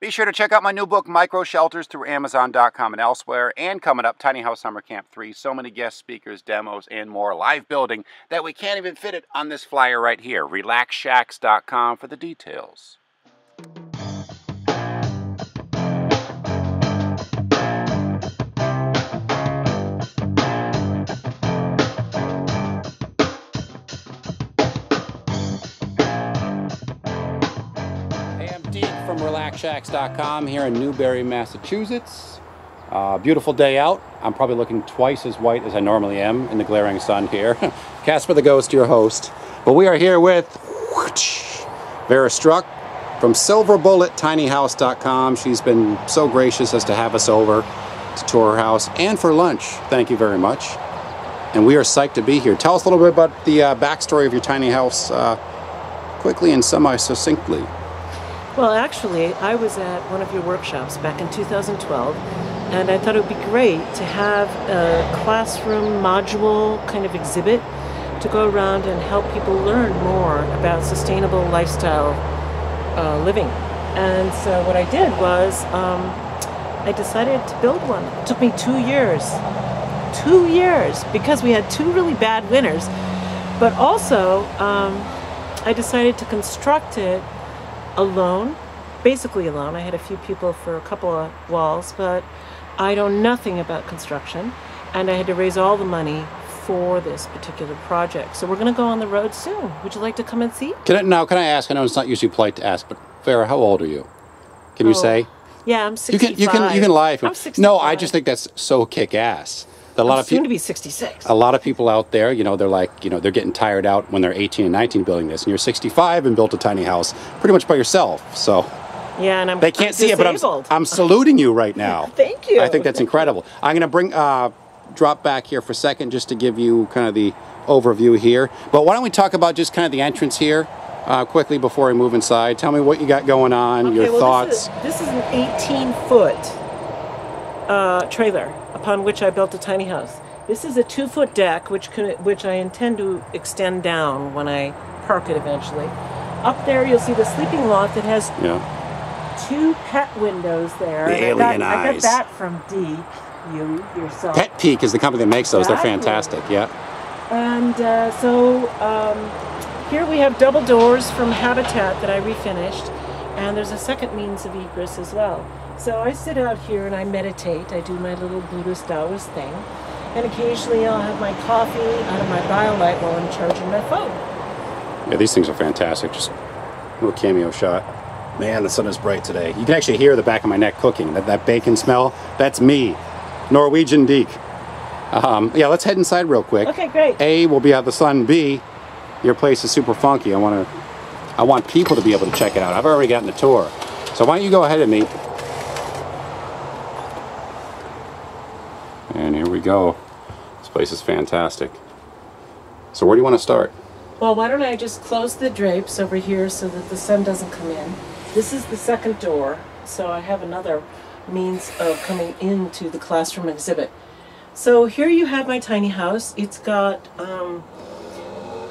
Be sure to check out my new book, Micro Shelters, through Amazon.com and elsewhere. And coming up, Tiny House Summer Camp 3. So many guest speakers, demos, and more. Live building that we can't even fit it on this flyer right here. RelaxShacks.com for the details. Deek from RelaxShacks.com here in Newbury, Massachusetts. Beautiful day out. I'm probably looking twice as white as I normally am in the glaring sun here. Casper the Ghost, your host. But we are here with Vera Struck from SilverBulletTinyHouse.com. She's been so gracious as to have us over to tour her house and for lunch. Thank you very much. And we are psyched to be here. Tell us a little bit about the backstory of your tiny house quickly and semi-succinctly. Well, actually, I was at one of your workshops back in 2012, and I thought it would be great to have a classroom module kind of exhibit to go around and help people learn more about sustainable lifestyle living. And so what I did was I decided to build one. It took me 2 years. 2 years, because we had 2 really bad winters. But also, I decided to construct it alone, basically alone. I had a few people for a couple of walls, but I know nothing about construction, and I had to raise all the money for this particular project. So we're going to go on the road soon. Would you like to come and see? Can I ask? I know it's not usually polite to ask, but Vera, how old are you? Can you say? Yeah, I'm 65. You can lie. I'm 65. No, I just think that's so kick-ass. I'm soon to be 66. A lot of people out there, you know, they're like, you know, they're getting tired out when they're 18 and 19 building this, and you're 65 and built a tiny house pretty much by yourself. So yeah, and they can't see it, but I'm saluting you right now. Thank you. I think that's incredible. I'm going to drop back here for a second just to give you kind of the overview here. But why don't we talk about just kind of the entrance here quickly before we move inside. Tell me what you got going on, okay, your thoughts. This is an 18-foot trailer upon which I built a tiny house. This is a 2-foot deck which I intend to extend down when I park it eventually. Up there you'll see the sleeping loft that has 2 pet windows there. The alien eyes. I got that from Deek, you yourself. Pet Peak is the company that makes those. They're fantastic, yeah. And here we have double doors from Habitat that I refinished, and there's a second means of egress as well. So I sit out here and I meditate. I do my little Buddhist Taoist thing. And occasionally I'll have my coffee out of my BioLite while I'm charging my phone. Yeah, these things are fantastic. Just a little cameo shot. Man, the sun is bright today. You can actually hear the back of my neck cooking. That bacon smell, that's me. Norwegian Deek. Yeah, let's head inside real quick. Okay, great. A, we'll be out of the sun. B, your place is super funky. I want people to be able to check it out. I've already gotten the tour. So why don't you go ahead of me. And here we go. This place is fantastic. So where do you want to start? Well, why don't I just close the drapes over here so that the sun doesn't come in. This is the second door, so I have another means of coming into the classroom exhibit. So here you have my tiny house. It's got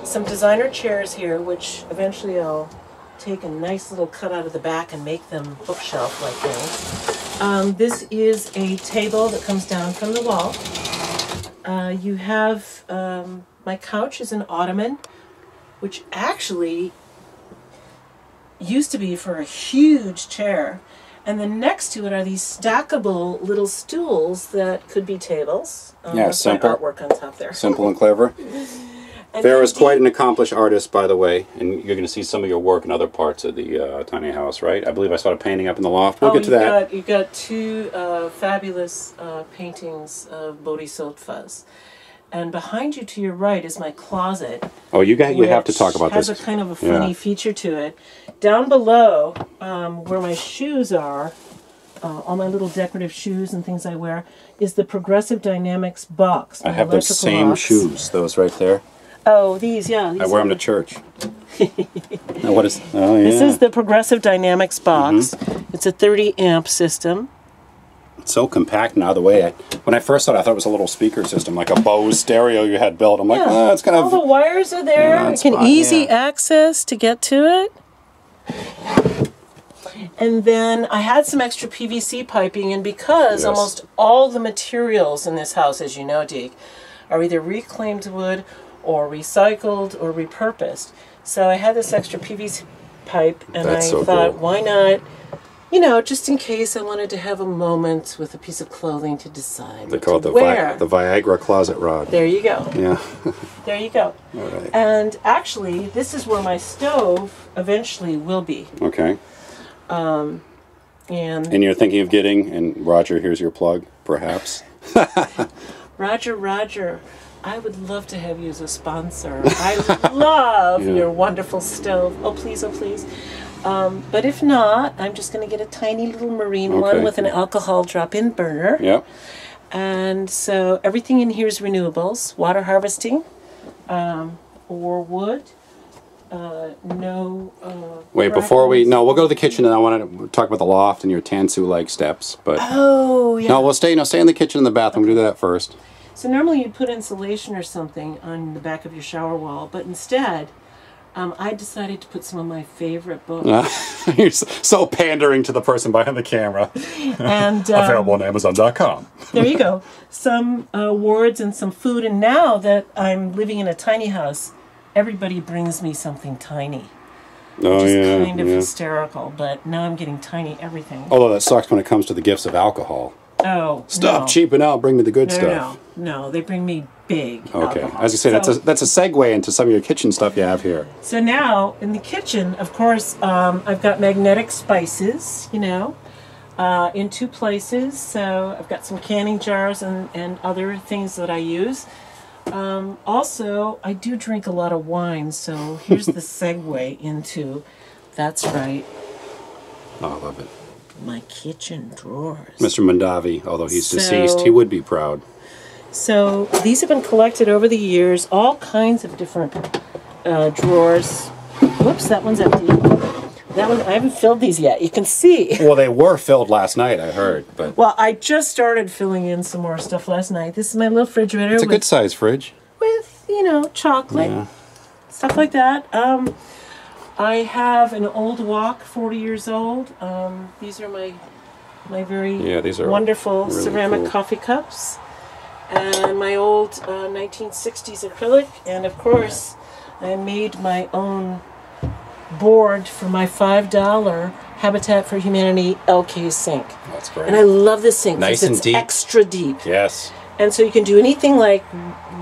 some designer chairs here, which eventually I'll take a nice little cut out of the back and make them bookshelf-like things. This is a table that comes down from the wall. You have my couch is an ottoman, which actually used to be for a huge chair. And then next to it are these stackable little stools that could be tables. Yeah, simple. Artwork on top there. Simple and clever. Vera's quite an accomplished artist, by the way, and you're going to see some of your work in other parts of the tiny house, right? I believe I saw a painting up in the loft. We'll get to that. You've got 2 fabulous paintings of bodhisattvas. And behind you to your right is my closet. Oh, you have to talk about this. It has a kind of a funny feature to it. Down below, where my shoes are, all my little decorative shoes and things I wear, is the Progressive Dynamics box. I have those same shoes, those right there. Oh, these, yeah. I wear them to church. Now, what is? Oh, yeah. This is the Progressive Dynamics box. It's a 30 amp system. It's so compact and out of the way. When I first saw it, I thought it was a little speaker system, like a Bose stereo you had built. I'm like, oh, it's kind of... All the wires are there. You can easy access to get to it. And then I had some extra PVC piping, and because Yes. almost all the materials in this house, as you know, Deek, are either reclaimed wood or recycled or repurposed. So I had this extra PVC pipe, and That's I so thought, cool. why not, you know, just in case I wanted to have a moment with a piece of clothing to decide They what call it to the, wear. the Viagra closet rod. There you go. Yeah. There you go. All right. And actually, this is where my stove eventually will be. Okay. And And you're thinking of getting, and Roger, here's your plug, perhaps. Roger, I would love to have you as a sponsor. I love Yeah. your wonderful stove. Oh, please, oh, please. But if not, I'm just going to get a tiny little marine one Okay. with an alcohol drop-in burner. Yep. And so everything in here is renewables, water harvesting, or wood. Wait, before we... No, we'll go to the kitchen, and I want to talk about the loft and your Tansu-like steps. But Oh, yeah. no, we'll stay in the kitchen and the bathroom. We'll do that first. So normally you'd put insulation or something on the back of your shower wall, but instead, I decided to put some of my favorite books. You're so pandering to the person behind the camera. And Available on Amazon.com. there you go. Some awards and some food. And now that I'm living in a tiny house, everybody brings me something tiny. Oh, Which is yeah. kind of Yeah. hysterical, but now I'm getting tiny everything. Although that sucks when it comes to the gifts of alcohol. Oh, Stop no. cheaping out, bring me the good No, stuff. no, they bring me big Okay. alcohol. As you say, So- that's a segue into some of your kitchen stuff you have here. So now, in the kitchen, of course, I've got magnetic spices, you know, in two places. So I've got some canning jars and other things that I use. Also, I do drink a lot of wine, so here's the segue into, that's right, Oh, I love it. my kitchen drawers. Mr. Mondavi, although he's So- deceased, he would be proud. So these have been collected over the years, all kinds of different drawers. Whoops, that one's empty. That one, I haven't filled these yet. You can see. Well, they were filled last night, I heard, but Well, I just started filling in some more stuff last night. This is my little refrigerator it's a good size fridge. with, you know, chocolate, Yeah. stuff like that. I have an old wok, 40 years old. These are my very Yeah, these are wonderful really ceramic cool. coffee cups. And my old 1960s acrylic. And of course, I made my own board for my $5 Habitat for Humanity LK sink. That's great. And I love this sink Nice because and it's deep. extra deep. Yes. And so you can do anything like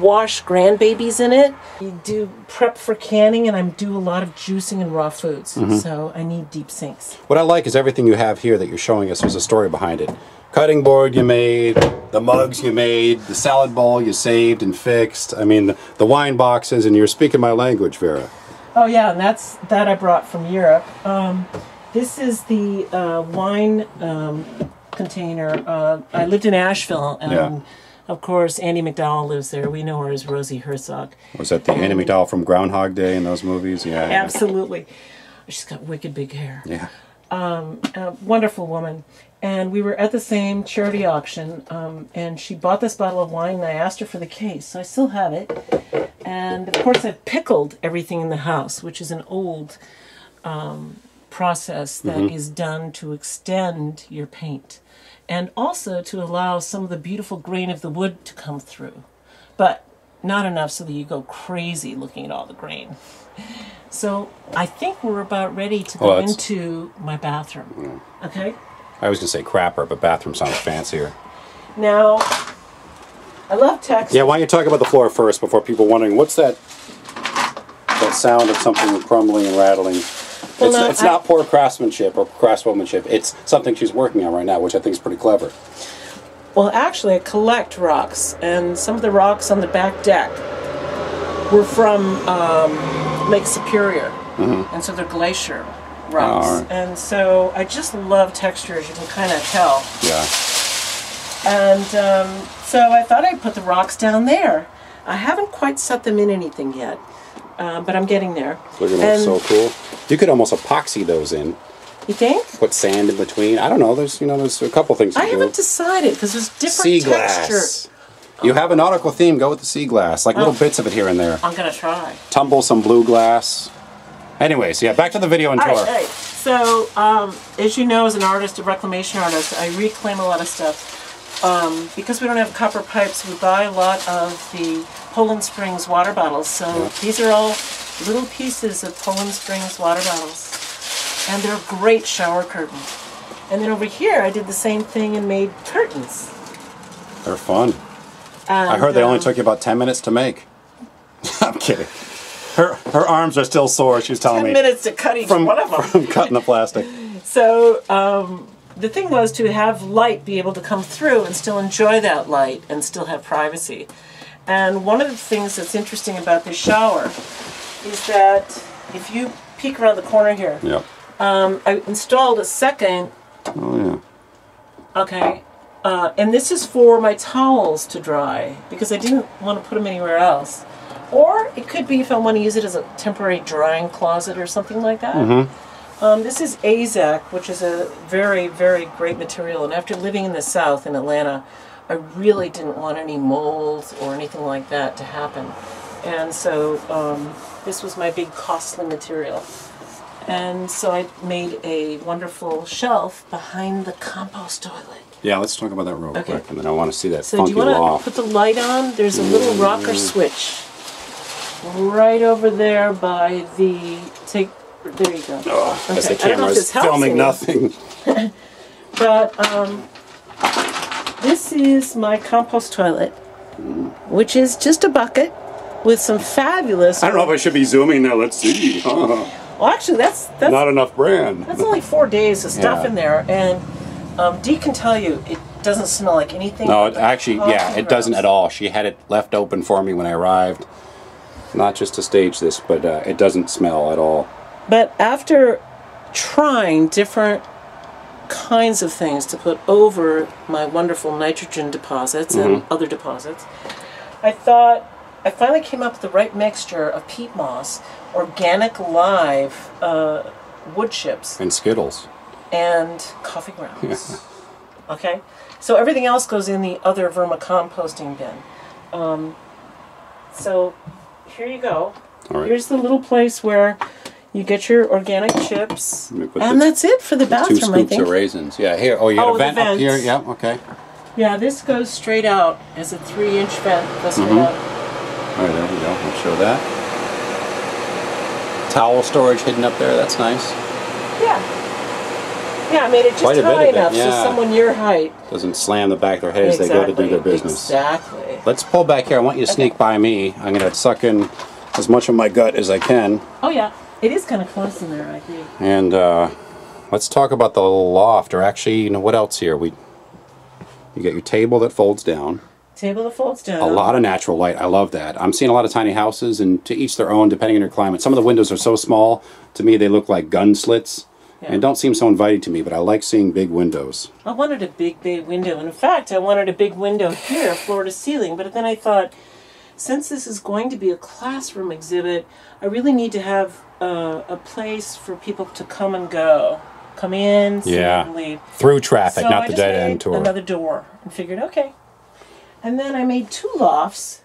wash grandbabies in it. You do prep for canning, and I do a lot of juicing and raw foods. Mm-hmm. So I need deep sinks. What I like is everything you have here that you're showing us, there's a story behind it. Cutting board you made, the mugs you made, the salad bowl you saved and fixed. I mean, the wine boxes, and you're speaking my language, Vera. Oh yeah, and that I brought from Europe. This is the wine container. I lived in Asheville, and Yeah. of course Andy McDowell lives there. We know her as Rosie Herzog. Was that the Annie McDowell from Groundhog Day in those movies? Yeah. Absolutely. She's got wicked big hair. Yeah. A wonderful woman. And we were at the same charity auction, and she bought this bottle of wine, and I asked her for the case, so I still have it. And of course I've pickled everything in the house, which is an old process that is done to extend your paint, and also to allow some of the beautiful grain of the wood to come through, but not enough so that you go crazy looking at all the grain. So I think we're about ready to go into my bathroom. Okay? I was going to say crapper, but bathroom sounds fancier. Now, I love text. Yeah, why don't you talk about the floor first before people wondering, what's that sound of something crumbling and rattling? Well, It's not poor craftsmanship or craftswomanship. It's something she's working on right now, which I think is pretty clever. Well, actually, I collect rocks, and some of the rocks on the back deck were from Lake Superior, and so they're glacier rocks. All right. And so I just love textures, you can kind of tell. Yeah. And so I thought I'd put the rocks down there. I haven't quite set them in anything yet, but I'm getting there. They're going to look so cool. You could almost epoxy those in. You think? Put sand in between. I don't know. There's a couple things to I do. haven't decided because there's different Sea texture. glass. You have a nautical theme. Go with the sea glass. Like little bits of it here and there. I'm gonna try. Tumble some blue glass. Anyways, yeah, back to the video and tour. All right. So, as you know, as an artist, a reclamation artist, I reclaim a lot of stuff. Because we don't have copper pipes, we buy a lot of the Poland Springs water bottles. So these are all little pieces of Poland Springs water bottles. And they're great shower curtains. And then over here, I did the same thing and made curtains. They're fun. And, I heard they only took you about 10 minutes to make. I'm kidding. Her arms are still sore, she's telling me. 10 minutes to cut each one of them. From cutting the plastic. So, the thing was to have light be able to come through and still enjoy that light and still have privacy. And one of the things that's interesting about this shower is that if you peek around the corner here, I installed a second. Oh, yeah. Okay. And this is for my towels to dry because I didn't want to put them anywhere else. Or it could be if I want to use it as a temporary drying closet or something like that. Mm-hmm. This is Azak, which is a very, very great material. And after living in the South, in Atlanta, I really didn't want any mold or anything like that to happen. And so this was my big costly material. And so I made a wonderful shelf behind the compost toilet. Yeah, let's talk about that real quick, and then I want to see that so funky do you want loft. to put the light on? There's a little rocker switch right over there by the... There you go. Oh, okay. As the camera's filming nothing. But this is my compost toilet, which is just a bucket with some fabulous... I don't know if I should be zooming now. Let's see. Well, actually, that's not enough brand. That's only 4 days of stuff in there, and Deek can tell you it doesn't smell like anything. No, it actually, it doesn't at all. She had it left open for me when I arrived, not just to stage this, but it doesn't smell at all. But after trying different kinds of things to put over my wonderful nitrogen deposits and other deposits, I thought I finally came up with the right mixture of peat moss, organic live wood chips, and Skittles, and coffee grounds. Okay, so everything else goes in the other vermicomposting bin. So here you go. All right. Here's the little place where you get your organic chips, and that's it for the bathroom. 2 I scoops think. of raisins. Yeah, here. Oh, you got a vent up here. Yeah. Okay. Yeah, this goes straight out as a 3-inch vent. Goes straight out. All right, there we go. I'll show that. Towel storage hidden up there. That's nice. Yeah. Yeah, I made it just high enough so someone your height doesn't slam the back of their head as they go to do their business. Exactly. Let's pull back here. I want you to sneak by me. I'm going to suck in as much of my gut as I can. Oh, yeah. It is kind of close in there, I agree. And let's talk about the little loft. Or actually, you know, what else here? You got your table that folds down. Table that folds down. A lot of natural light. I love that. I'm seeing a lot of tiny houses, and to each their own, depending on your climate. Some of the windows are so small, to me they look like gun slits. Yeah. And don't seem so inviting to me, but I like seeing big windows. I wanted a big bay window. And in fact, I wanted a big window here, floor to ceiling. But then I thought, since this is going to be a classroom exhibit, I really need to have a place for people to come and go. Come in, see and leave. Through traffic, so not the dead-end tour. Another door. And figured, okay. And then I made 2 lofts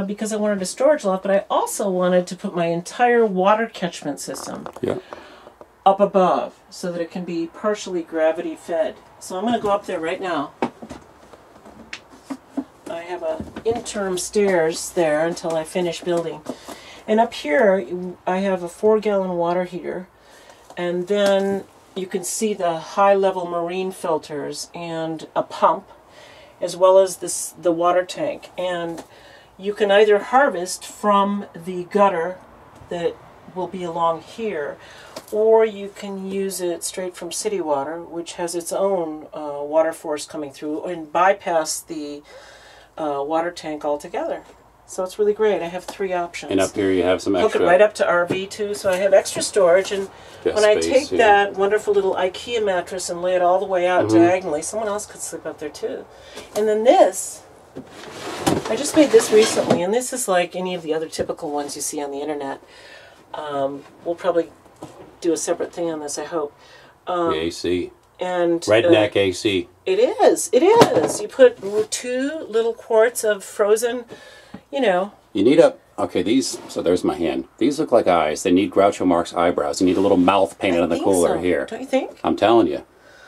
because I wanted a storage loft, but I also wanted to put my entire water catchment system up above so that it can be partially gravity fed. So I'm going to go up there right now. I have a interim stairs there until I finish building. And up here I have a 4-gallon water heater, and then you can see the high-level marine filters and a pump, as well as the water tank. And you can either harvest from the gutter that will be along here, or you can use it straight from city water, which has its own water force coming through, and bypass the water tank altogether. So it's really great. I have 3 options. And up here you have some extra. Hook it right up to RV too, so I have extra storage. And when I take that wonderful little IKEA mattress and lay it all the way out diagonally, someone else could sleep up there too. And then this, I just made this recently, and this is like any of the other typical ones you see on the internet. We'll probably do a separate thing on this, I hope. The AC. And redneck AC. It is. It is. You put 2 little quarts of frozen, you know. You need a Okay, these, so there's my hand. These look like eyes. They need Groucho Marx eyebrows. You need a little mouth painted on the cooler here. Don't you think? I'm telling you.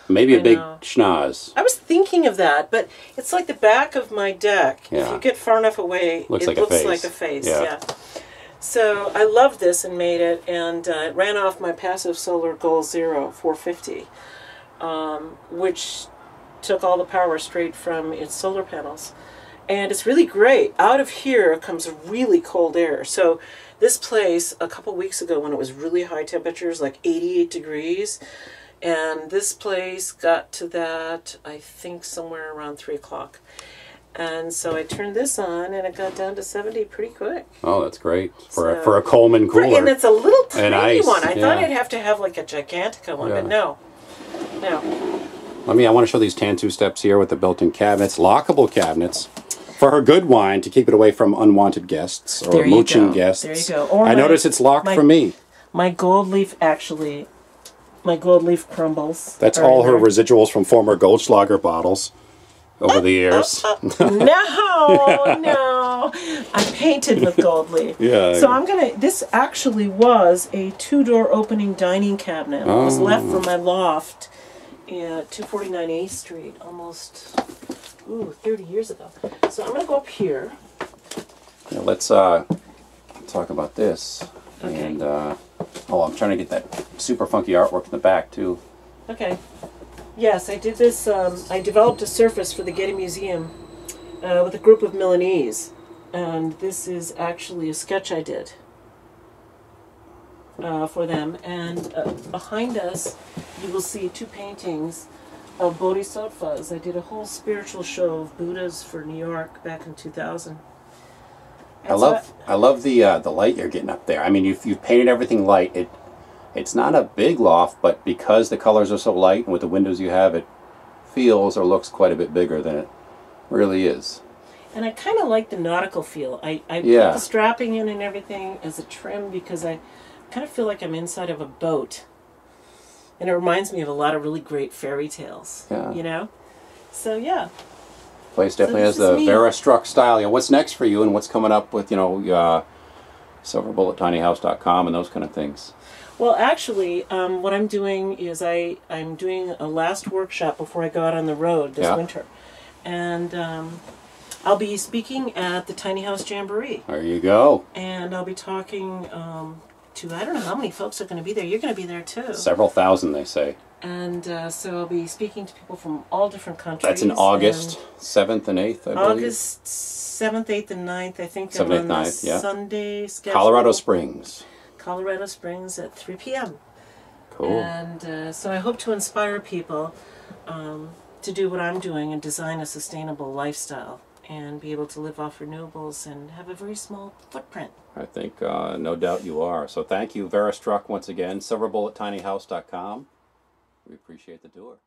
Maybe a big schnoz. I was thinking of that, but it's like the back of my deck. Yeah. If you get far enough away, it looks like a face. Yeah. So I loved this and made it, and it ran off my passive solar Goal Zero 450, which took all the power straight from its solar panels. And it's really great. Out of here comes really cold air. So this place, a couple weeks ago when it was really high temperatures, like 88 degrees, and this place got to that, I think, somewhere around 3 o'clock. And so I turned this on, and it got down to 70 pretty quick. Oh, that's great. For a Coleman cooler. And it's a little tiny one. I yeah. thought I'd have to have like a Gigantica one, but no. I want to show these Tantu steps here with the built-in cabinets, lockable cabinets. For her good wine, to keep it away from unwanted guests or mooching guests. There you go. Or I notice it's locked for me. My gold leaf, actually, my gold leaf crumbles. That's all her residuals from former Goldschlager bottles over the years. No. I'm painted with gold leaf. Yeah. So I'm going to, this actually was a 2-door opening dining cabinet. It was left from my loft at 249 8th Street almost 30 years ago. So I'm going to go up here. Yeah, let's talk about this. Okay. And I'm trying to get that super funky artwork in the back too. Okay. Yes, I did this. I developed a surface for the Getty Museum with a group of Milanese, and this is actually a sketch I did for them. And behind us, you will see 2 paintings of bodhisattvas. I did a whole spiritual show of Buddhas for New York back in 2000. I love the light you're getting up there. I mean, you've painted everything light. It's not a big loft, but because the colors are so light and with the windows you have, it feels or looks quite a bit bigger than it really is. And I kind of like the nautical feel. I put the strapping in and everything as a trim because I kind of feel like I'm inside of a boat. And it reminds me of a lot of really great fairy tales, you know? So, yeah. Place definitely has the Vera struck style. You know, what's next for you and what's coming up with, silverbullettinyhouse.com and those kind of things? Well, actually, what I'm doing is I'm doing a last workshop before I go out on the road this winter. And I'll be speaking at the Tiny House Jamboree. There you go. And I'll be talking to, I don't know how many folks are going to be there. You're going to be there too. Several thousand, they say. And so I'll be speaking to people from all different countries. That's in August 7th and 8th, I believe. August 7th, 8th, and 9th, I think. 7th, 8th, 9th, yeah. Sunday schedule. Colorado Springs. Colorado Springs at 3 p.m. Cool. And so I hope to inspire people to do what I'm doing and design a sustainable lifestyle and be able to live off renewables and have a very small footprint. I think no doubt you are. So thank you, Vera Struck, once again. silverbullettinyhouse.com. We appreciate the tour.